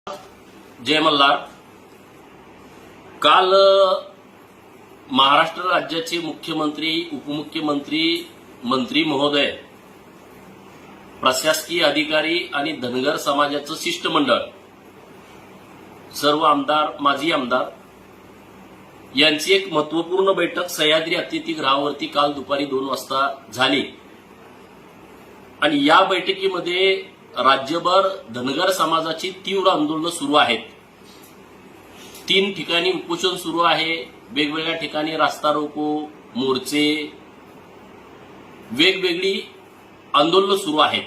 जय मल्हार. काल महाराष्ट्र राज्याचे मुख्यमंत्री, उपमुख्यमंत्री, मंत्री महोदय, प्रशासकीय अधिकारी आणि धनगर समाजाचं शिष्टमंडळ, सर्व आमदार, माजी आमदार यांची एक महत्वपूर्ण बैठक सह्याद्री अतिथीगृहावरती काल दुपारी 2 वाजता झाली. आणि या बैठकीमध्ये राज्यभर धनगर समाजाची तीव्र आंदोलनं सुरू आहेत. 3 ठिकाणी उपोषण सुरू आहे, वेगवेगळ्या ठिकाणी रास्ता रोको, मोर्चे, वेगवेगळी आंदोलनं सुरू आहेत.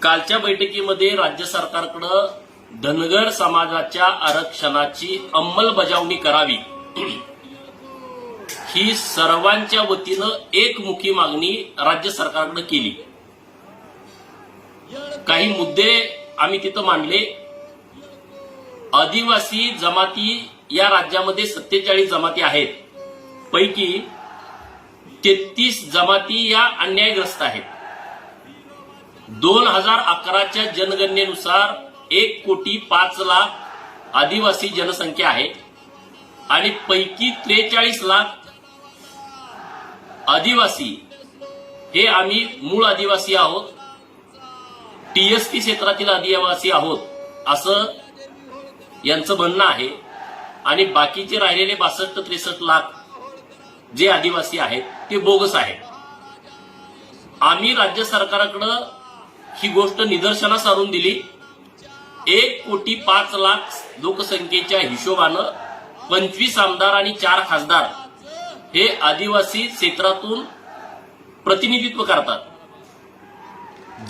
कालच्या बैठकीमध्ये राज्य सरकारकडे धनगर समाजाच्या आरक्षणाची अंमलबजावणी करावी ही सर्वांच्या वतीनं एकमुखी मागणी राज्य सरकारकडे केली. काही मुद्दे आम्ही तिथं मांडले. आदिवासी जमाती या राज्यामध्ये 47 जमाती आहेत, पैकी 33 जमाती या अन्यायग्रस्त आहेत. 2011च्या जनगणनेनुसार 1,05,00,000 आदिवासी जनसंख्या आहे आणि पैकी 43 लाख आदिवासी हे आम्ही मूळ आदिवासी आहोत, टीएसपी क्षेत्रातील आदिवासी आहोत असं यांचं म्हणणं आहे. आणि बाकीचे राहिलेले 62-63 लाख जे आदिवासी आहेत ते बोगस आहेत. आम्ही राज्य सरकारकडे ही गोष्ट निदर्शनास आणून दिली. 1,05,00,000 लोकसंख्येच्या हिशोबानं 25 आमदार आणि 4 खासदार हे आदिवासी क्षेत्रातून प्रतिनिधित्व करतात.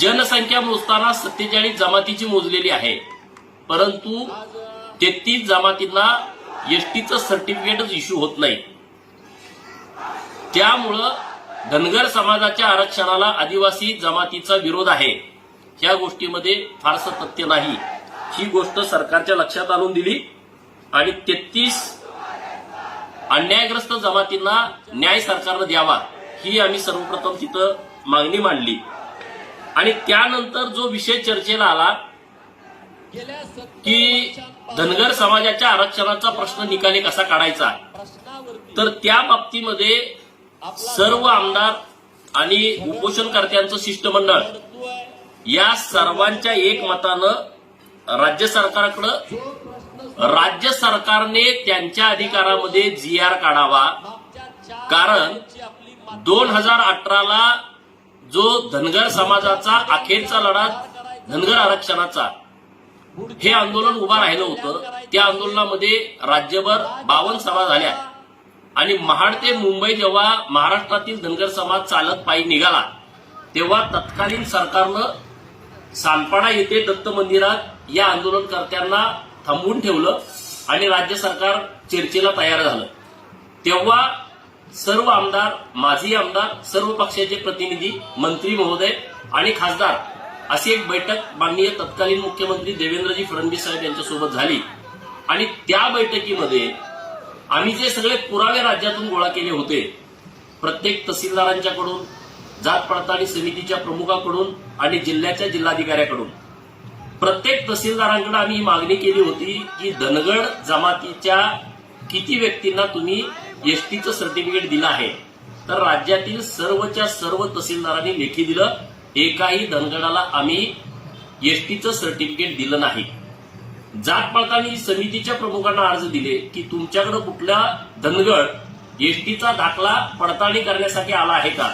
जनसंख्या मोजताना 47 जमातीची मोजलेली आहे, परंतु 33 जमातींना एसटीचं सर्टिफिकेटच इश्यू होत नाही. त्यामुळं धनगर समाजाच्या आरक्षणाला आदिवासी जमातीचा विरोध आहे. ह्या गोष्टीमध्ये फारसं तथ्य नाही. ही गोष्ट सरकारच्या लक्षात आणून दिली आणि 33 अन्यायग्रस्त जमातींना न्याय सरकारनं द्यावा ही आम्ही सर्वप्रथम तिथं मागणी मांडली. आणि त्यानंतर जो विषय चर्चेला आला की धनगर समाजाच्या आरक्षणाचा प्रश्न निकाली कसा काढायचा, तर त्या बाबतीमध्ये सर्व आमदार आणि उपोषणकर्त्यांचं शिष्टमंडळ या सर्वांच्या एकमतानं राज्य सरकारने त्यांच्या अधिकारामध्ये जीआर काढावा. कारण 2018ला जो धनगर समाजाचा अखेरचा लढा धनगर आरक्षणाचा हे आंदोलन उभा राहिलं होतं. त्या आंदोलनामध्ये राज्यभर 52 सभा झाल्या आणि महाड ते मुंबई जेव्हा महाराष्ट्रातील धनगर समाज चालत पायी निघाला तेव्हा तत्कालीन सरकारनं सानपाडा येथे दत्त मंदिरात या आंदोलनकर्त्यांना थांबवून ठेवलं आणि राज्य सरकार चर्चेला तयार झालं. तेव्हा सर्व आमदार, माजी आमदार, सर्व पक्षाचे प्रतिनिधी, मंत्री महोदय आणि खासदार अशी एक बैठक माननीय तत्कालीन मुख्यमंत्री देवेंद्रजी फडणवीस साहेब यांच्यासोबत झाली. आणि त्या बैठकीमध्ये आम्ही जे सगळे पुरावे राज्यातून गोळा केले होते, प्रत्येक तहसीलदारांच्याकडून, जात पडताळणी समितीच्या प्रमुखाकडून आणि जिल्ह्याच्या जिल्हाधिकाऱ्याकडून प्रत्येक तहसीलदारांकडे आम्ही ही मागणी केली होती की धनगर जमातीच्या किती व्यक्तींना तुम्ही एसटीचं सर्टिफिकेट दिलं आहे. तर राज्यातील सर्वच्या सर्व तहसीलदारांनी लेखी दिलं, एकाही धनगराला आम्ही एसटीचं सर्टिफिकेट दिलं नाही. जात पडताळणी समितीच्या प्रमुखांना अर्ज दिले की तुमच्याकडे कुठला धनगड एसटीचा दाखला पडताळणी करण्यासाठी आला आहे का,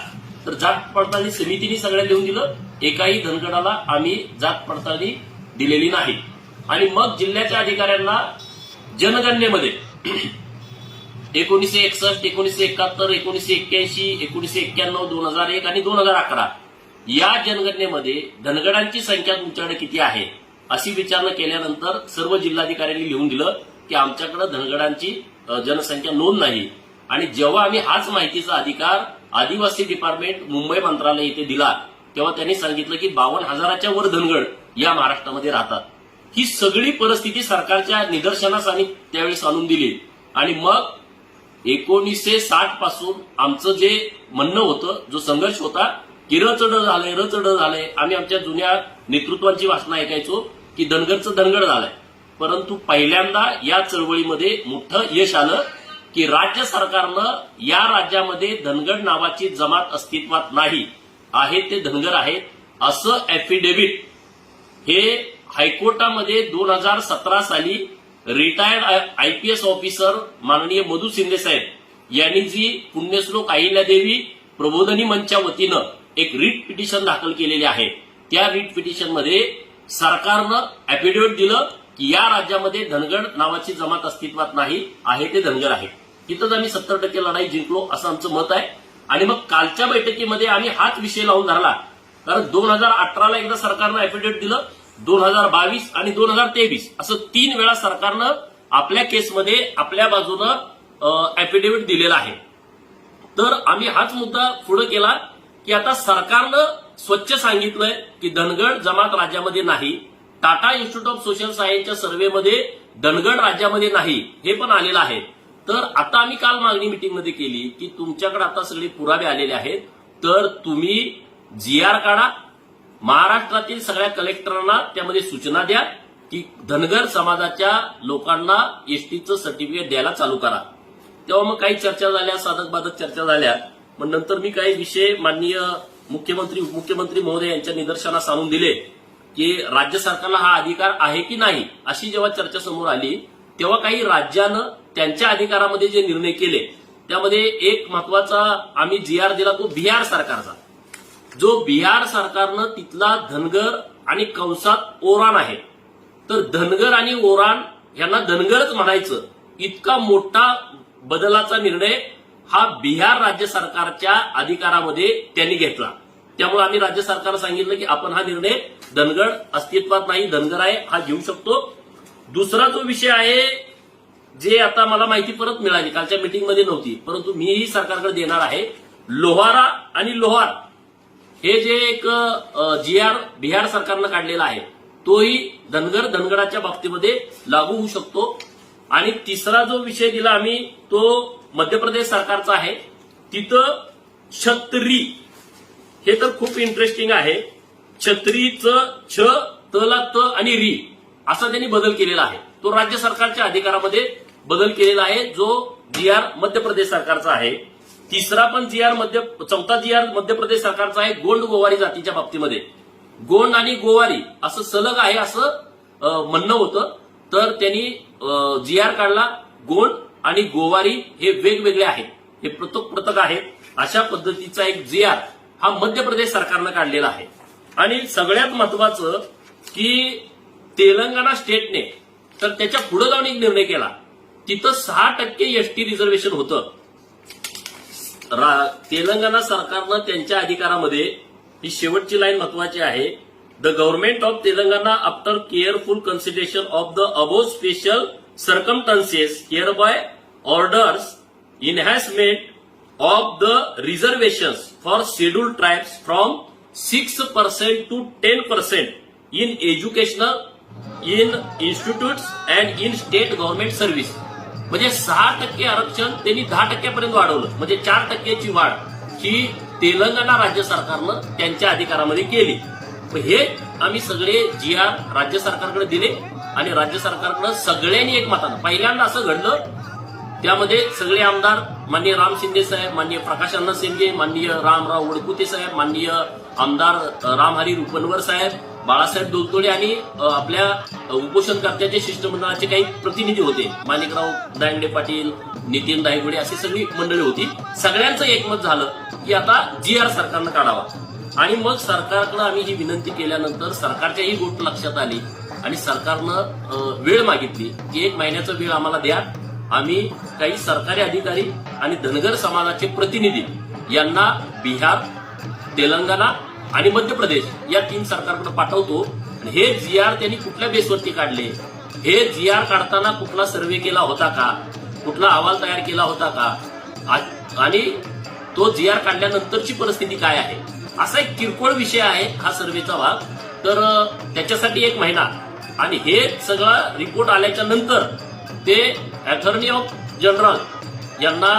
तर जात पडताळणी समितीने सगळ्या लिहून दिलं, एकाही धनगडाला आम्ही जात पडताळणी दिलेली नाही. आणि मग जिल्ह्याच्या अधिकाऱ्यांना जनगणनेमध्ये 1961, 1971, 1981, 1991, 2001 आणि 2011 या जनगणनेमध्ये धनगडांची संख्या तुमच्याकडे किती आहे अशी विचारणा केल्यानंतर सर्व जिल्हाधिकाऱ्यांनी लिहून दिलं की आमच्याकडे धनगडांची जनसंख्या नोंद नाही. आणि जेव्हा आम्ही हाच माहितीचा अधिकार आदिवासी डिपार्टमेंट मुंबई मंत्रालय इथे दिला तेव्हा त्यांनी सांगितलं की 52,000च्या वर धनगड या महाराष्ट्रामध्ये राहतात. ही सगळी परिस्थिती सरकारच्या निदर्शनास आम्ही त्यावेळेस आणून दिली. आणि मग 1960 पासून आमचं जे म्हणणं होतं, जो संघर्ष होता की रचड झालंय, आम्ही आमच्या जुन्या नेतृत्वांची भाषणं ऐकायचो की धनगरचं धनगड झालंय. परंतु पहिल्यांदा या चळवळीमध्ये मोठं यश आलं की राज्य सरकारनं या राज्यामध्ये धनगड नावाची जमात अस्तित्वात नाही, आहे ते धनगर आहेत असं ऍफिडेव्हिट हे हायकोर्टामध्ये 2017 साली रिटायर्ड IPS ऑफिसर माननीय मधु शिंदे साहेब यांनी जी पुण्यश्लोक अहिल्यादेवी प्रबोधनी मंचच्या वतीनं एक रिट पिटिशन दाखल केलेले आहे. त्या रिट पिटिशनमध्ये सरकारनं ऍफिडेव्हिट दिलं की या राज्यामध्ये धनगड नावाची जमात अस्तित्वात नाही, आहे ते धनगर आहे. तिथंच आम्ही 70% लढाई जिंकलो असं आमचं मत आहे. आणि मग कालच्या बैठकीमध्ये आम्ही हाच विषय लावून धरला, कारण 2018ला एकदा सरकारनं ऍफिडेव्हिट दिलं, 2022 आणि 2023 असं 3 वेळा सरकारनं आपल्या केसमध्ये आपल्या बाजूनं ऍफिडेव्हिट दिलेला आहे. तर आम्ही हाच मुद्दा पुढे केला की आता सरकारनं स्वच्छ सांगितलंय की धनगड जमात राज्यामध्ये नाही. टाटा इन्स्टिट्यूट ऑफ सोशल सायन्सच्या सर्व्हेमध्ये धनगड राज्यामध्ये नाही हे पण आलेलं आहे. तर आता आम्ही काल मागणी मिटिंगमध्ये केली की तुमच्याकडे आता सगळे पुरावे आलेले आहेत, तर तुम्ही GR काढा, महाराष्ट्रातील सगळ्या कलेक्टरांना त्यामध्ये सूचना द्या की धनगर समाजाच्या लोकांना एसटीचं सर्टिफिकेट द्यायला चालू करा. तेव्हा मग काही चर्चा झाल्या, साधक बाधक चर्चा झाल्या. मग नंतर मी काही विषय माननीय उपमुख्यमंत्री महोदय यांच्या निदर्शनास आणून दिले की राज्य सरकारला हा अधिकार आहे की नाही. अशी जेव्हा चर्चा समोर आली तेव्हा काही राज्यानं त्यांच्या अधिकारामध्ये जे निर्णय केले त्यामध्ये एक महत्वाचा आम्ही GR दिला तो बिहार सरकारचा, जो बिहार सरकारनं तिथला धनगर आणि कंसात ओरान आहे. तर धनगर आणि ओरान यांना धनगरच म्हणायचं इतका मोठा बदलाचा निर्णय हा बिहार राज्य सरकारच्या अधिकारामध्ये त्यांनी घेतला. त्यामुळे आम्ही राज्य सरकारला सांगितलं की आपण हा निर्णय धनगड अस्तित्वात नाही, धनगर आहे हा घेऊ शकतो. दुसरा जो विषय आहे जे आता मला माहिती परत मिळाली, कालच्या मीटिंगमध्ये नव्हती परंतु मीही सरकारकडे देणार आहे, लोहारा आणि लोहार हे जे एक GR बिहार सरकारनं काढलेला आहे तोही धनगराच्या बाबतीमध्ये लागू होऊ शकतो. आणि तिसरा जो विषय दिला आम्ही तो मध्य प्रदेश सरकारचा आहे. तिथं छत्री हे तर खूप इंटरेस्टिंग आहे. छत्रीचं छ, तला त आणि री असा त्यांनी बदल केलेला आहे. तो राज्य सरकारच्या अधिकारामध्ये बदल केलेला आहे जो GR मध्य प्रदेश सरकारचा आहे. तिसरा पण चौथा GR मध्य प्रदेश सरकारचा आहे गोंड गोवारी जातीच्या बाबतीमध्ये. गोंड आणि गोवारी असं सलग आहे असं म्हणणं होतं, तर त्यांनी GR काढला. गोंड आणि गोवारी हे वेगवेगळे आहेत, हे पृथक आहेत. अशा पद्धतीचा एक GR हा मध्य प्रदेश सरकारनं काढलेला आहे. आणि सगळ्यात महत्वाचं की तेलंगणा स्टेटने तर त्याच्या पुढे जाऊन एक निर्णय केला, तिथं 6% ST रिझर्वेशन होतं. तेलंगणा सरकारनं त्यांच्या अधिकारामध्ये ही शेवटची लाईन महत्वाची आहे, the government of Telangana after careful consideration of the above special circumstances hereby orders enhancement of the reservations for scheduled tribes from 6% to 10% in educational, in institutes and in state government service. म्हणजे 6% आरक्षण त्यांनी 10% वाढवलं, म्हणजे 4%ची वाढ ही तेलंगणा राज्य सरकारनं त्यांच्या अधिकारामध्ये केली. हे आम्ही सगळे GR राज्य सरकारकडे दिले आणि राज्य सरकारकडे सगळ्यांनी एकमतानं पहिल्यांदा असं घडलं. त्यामध्ये सगळे आमदार माननीय राम शिंदे साहेब, माननीय प्रकाश अण्णा शेंडगे, माननीय रामराव वडकुते साहेब, माननीय आमदार रामहरी रुपनवर साहेब, बाळासाहेब डोलतोडे आणि आपल्या उपोषणकर्त्याचे शिष्टमंडळाचे काही प्रतिनिधी होते, माणिकराव दांडे पाटील, नितीन रायगुडे अशी सगळी मंडळी होती. सगळ्यांचं एकमत झालं की आता GR सरकारनं काढावा. आणि मग सरकारकडे आम्ही ही विनंती केल्यानंतर सरकारच्याही गोष्ट लक्षात आली आणि सरकारनं वेळ मागितली की 1 महिन्याचा वेळ आम्हाला द्या, आम्ही काही सरकारी अधिकारी आणि धनगर समाजाचे प्रतिनिधी यांना बिहार, तेलंगणा आणि मध्य प्रदेश या 3 सरकारकडे पाठवतो. हे GR त्यांनी कुठल्या बेसवरती काढले, हे GR काढताना कुठला सर्व्हे केला होता का, कुठला अहवाल तयार केला होता का, आणि तो GR काढल्यानंतरची परिस्थिती काय आहे, असा एक किरकोळ विषय आहे हा सर्व्हेचा भाग. तर त्याच्यासाठी 1 महिना आणि हे सगळा रिपोर्ट आल्याच्या नंतर ते अटॉर्नी ऑफ जनरल यांना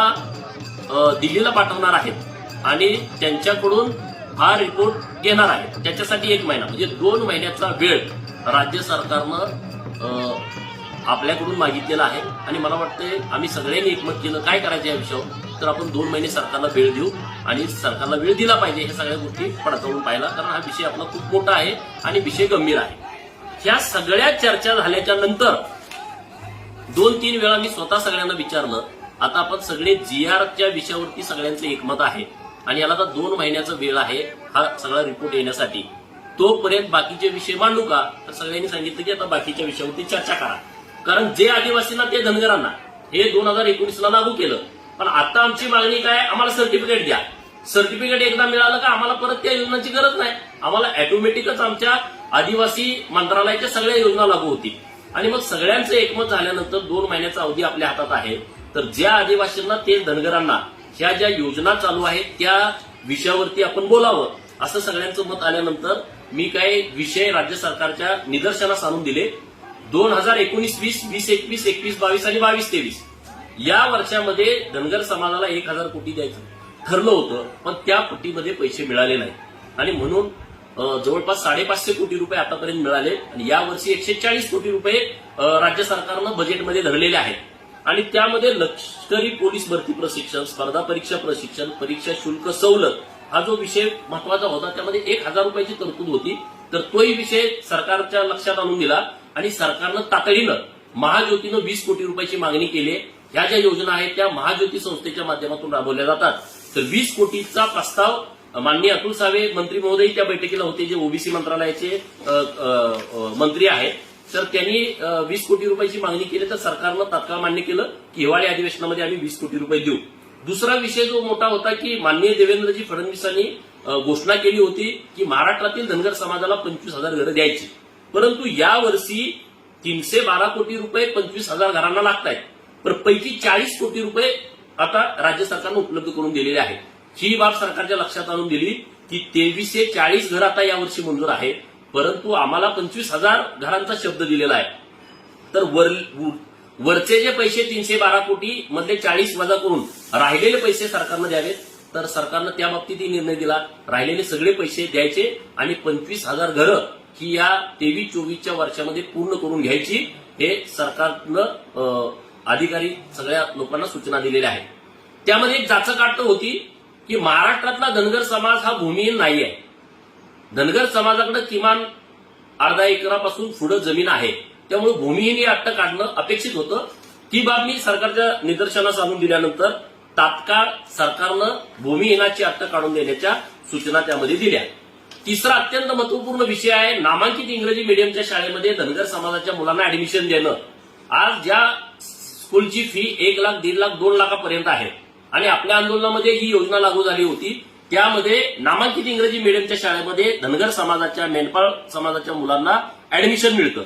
दिल्लीला पाठवणार आहेत आणि त्यांच्याकडून हा रिपोर्ट घेणार आहे. त्याच्यासाठी 1 महिना म्हणजे 2 महिन्याचा वेळ राज्य सरकारनं आपल्याकडून मागितलेलं आहे आणि मला वाटतंय आम्ही सगळ्यांनी एकमत केलं काय करायचं या विषयावर तर आपण 2 महिने सरकारला वेळ देऊ आणि सरकारला वेळ दिला पाहिजे हे सगळ्या गोष्टी पडताळून पाहिला कारण हा विषय आपला खूप मोठा आहे आणि विषय गंभीर आहे. ह्या सगळ्या चर्चा झाल्याच्या नंतर 2-3 वेळा मी स्वतः सगळ्यांना विचारलं आता आपण सगळे GRच्या विषयावरती सगळ्यांचं एकमत आहे आणि याला आता 2 महिन्याचा वेळ आहे हा सगळा रिपोर्ट येण्यासाठी. तोपर्यंत बाकीचे विषय मांडू का तर सगळ्यांनी सांगितलं की आता बाकीच्या विषयावरती चर्चा करा कारण जे आदिवासींना ते धनगरांना हे 2019ला लागू केलं पण आता आमची मागणी काय आम्हाला सर्टिफिकेट द्या. सर्टिफिकेट एकदा मिळालं का आम्हाला परत त्या योजनांची गरज नाही आम्हाला ऑटोमॅटिकच आमच्या आदिवासी मंत्रालयाच्या सगळ्या योजना लागू होती आणि मग सगळ्यांचं एकमत झाल्यानंतर 2 महिन्याचा अवधी आपल्या हातात आहे तर ज्या आदिवासींना ते धनगरांना ह्या ज्या योजना चालू आहेत त्या विषयावरती आपण बोलावं असं सगळ्यांचं मत आल्यानंतर मी काही विषय राज्य सरकारच्या निदर्शनास आणून दिले. 2019-20, 20-21, 21-22 आणि 22-23 या वर्षामध्ये धनगर समाजाला 1,000 कोटी द्यायचं ठरलं होतं पण त्या पट्टीमध्ये पैसे मिळाले नाही आणि म्हणून जवळपास 550 कोटी रुपये आतापर्यंत मिळाले आणि यावर्षी 140 कोटी रुपये राज्य सरकारनं बजेटमध्ये धरलेले आहेत आणि त्यामध्ये लष्करी पोलीस भरती प्रशिक्षण स्पर्धा परीक्षा प्रशिक्षण परीक्षा शुल्क सवलत हा जो विषय महत्वाचा होता त्यामध्ये 1,000 रुपयाची तरतूद होती तर तोही विषय सरकारच्या लक्षात आणून दिला आणि सरकारनं तातडीनं महाज्योतीनं 20 कोटी रुपयाची मागणी केली. ह्या ज्या योजना आहेत त्या महाज्योती संस्थेच्या माध्यमातून राबवल्या जातात तर 20 कोटीचा प्रस्ताव माननीय अतुल सावे मंत्री महोदय त्या बैठकीला होते जे ओबीसी मंत्रालयाचे मंत्री आहेत तर त्यांनी 20 कोटी रुपयाची मागणी केली तर सरकारनं तात्काळ मान्य केलं की हिवाळी अधिवेशनामध्ये आम्ही 20 कोटी रुपये देऊ. दुसरा विषय जो मोठा होता की माननीय देवेंद्रजी फडणवीसांनी घोषणा केली होती की महाराष्ट्रातील धनगर समाजाला 25,000 घरं द्यायची परंतु यावर्षी 312 कोटी रुपये 25,000 घरांना लागत आहेत तर पैकी 40 कोटी रुपये आता राज्य सरकारनं उपलब्ध करून दिलेले आहेत. ही बाब सरकारच्या लक्षात आणून दिली की 2340 घर आता यावर्षी मंजूर आहे परंतु आम्हाला 25,000 घरांचा शब्द दिलेला आहे तर वरचे जे पैसे 312 कोटी मधले 40 वजा करून राहिलेले पैसे सरकारनं द्यावेत तर सरकारनं त्या बाबतीतही निर्णय दिला राहिलेले सगळे पैसे द्यायचे आणि 25,000 घरं ही या 23-24च्या वर्षामध्ये पूर्ण करून घ्यायची हे सरकारनं अधिकारी सगळ्या लोकांना सूचना दिलेल्या आहेत. त्यामध्ये एक जाचक होती की महाराष्ट्रातला धनगर समाज हा भूमिहीन नाही आहे. धनगर समाजाकडे किमान अर्धा एकरापासून पुढे जमीन आहे त्यामुळे भूमिहीन ही अट्ट काढणं अपेक्षित होतं. ती बाब मी सरकारच्या निदर्शनास आणून दिल्यानंतर तात्काळ सरकारनं भूमिहीनाची अट्ट काढून देण्याच्या सूचना त्यामध्ये दिल्या. तिसरा अत्यंत महत्वपूर्ण विषय आहे नामांकित इंग्रजी मीडियमच्या शाळेमध्ये धनगर समाजाच्या मुलांना ऍडमिशन देणं. आज ज्या स्कूलची फी 1 लाख 1.5 लाख 2 लाखापर्यंत आहे आणि आपल्या आंदोलनामध्ये ही योजना लागू झाली होती त्यामध्ये नामांकित इंग्रजी मीडियमच्या शाळेमध्ये धनगर समाजाच्या मेंढपाळ समाजाच्या मुलांना ऍडमिशन मिळतं.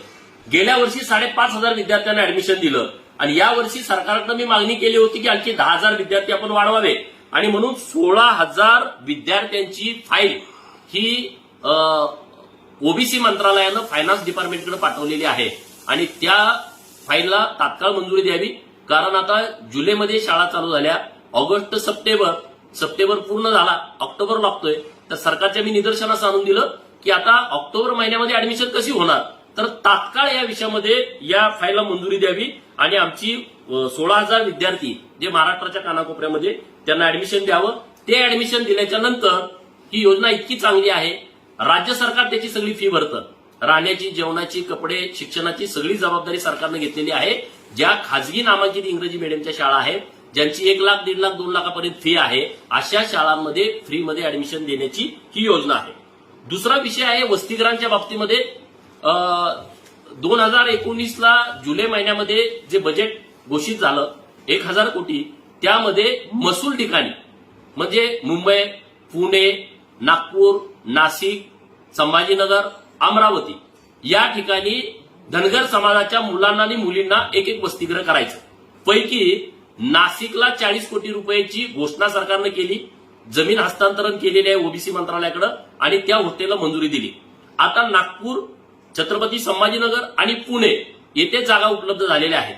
गेल्या वर्षी 5,500 विद्यार्थ्यांना ऍडमिशन दिलं आणि यावर्षी सरकारकडे मी मागणी केली होती की आणखी 10,000 विद्यार्थी आपण वाढवावे आणि म्हणून 16,000 विद्यार्थ्यांची फाईल ही ओबीसी मंत्रालयानं फायनान्स डिपार्टमेंटकडे पाठवलेली आहे आणि त्या फाईलला तात्काळ मंजुरी द्यावी कारण आता जुलैमध्ये शाळा चालू झाल्या ऑगस्ट सप्टेंबर पूर्ण झाला ऑक्टोबर लागतोय तर सरकारच्या मी निदर्शनास आणून दिलं की आता ऑक्टोबर महिन्यामध्ये ऍडमिशन कशी होणार तर तात्काळ या विषयामध्ये या फाईलला मंजुरी द्यावी आणि आमची 16,000 विद्यार्थी जे महाराष्ट्राच्या कानाकोपऱ्यामध्ये त्यांना ऍडमिशन द्यावं. ते ऍडमिशन दिल्याच्या नंतर ही योजना इतकी चांगली आहे राज्य सरकार त्याची सगळी फी भरतं. राहण्याची जेवणाची कपडे शिक्षणाची सगळी जबाबदारी सरकारनं घेतलेली आहे. ज्या खाजगी नामांकित इंग्रजी मीडियमच्या शाळा आहेत ज्यांची 1 लाख 1.5 लाख 2 लाखापर्यंत फी आहे अशा शाळांमध्ये फ्रीमध्ये ऍडमिशन देण्याची ही योजना आहे. दुसरा विषय आहे वसतिगृहांच्या बाबतीमध्ये 2019ला जुलै महिन्यामध्ये जे बजेट घोषित झालं 1,000 कोटी त्यामध्ये महसूल ठिकाणी म्हणजे मुंबई पुणे नागपूर नाशिक संभाजीनगर अमरावती या ठिकाणी धनगर समाजाच्या मुलांना आणि मुलींना एक वसतिगृह करायचं. पैकी नाशिकला 40 कोटी रुपयाची घोषणा सरकारनं केली जमीन हस्तांतरण केलेली आहे ओबीसी मंत्रालयाकडे आणि त्या हॉटेलला मंजुरी दिली. आता नागपूर छत्रपती संभाजीनगर आणि पुणे येथे जागा उपलब्ध झालेल्या आहेत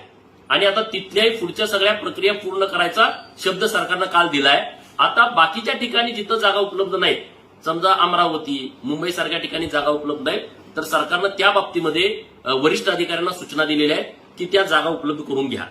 आणि आता तिथल्याही पुढच्या सगळ्या प्रक्रिया पूर्ण करायचा शब्द सरकारनं काल दिलाय. आता बाकीच्या ठिकाणी जिथं जागा उपलब्ध नाहीत समजा अमरावती मुंबई सारख्या ठिकाणी जागा उपलब्ध नाहीत तर सरकारनं त्या बाबतीमध्ये वरिष्ठ अधिकाऱ्यांना सूचना दिलेल्या आहेत की त्या जागा उपलब्ध करून घ्या.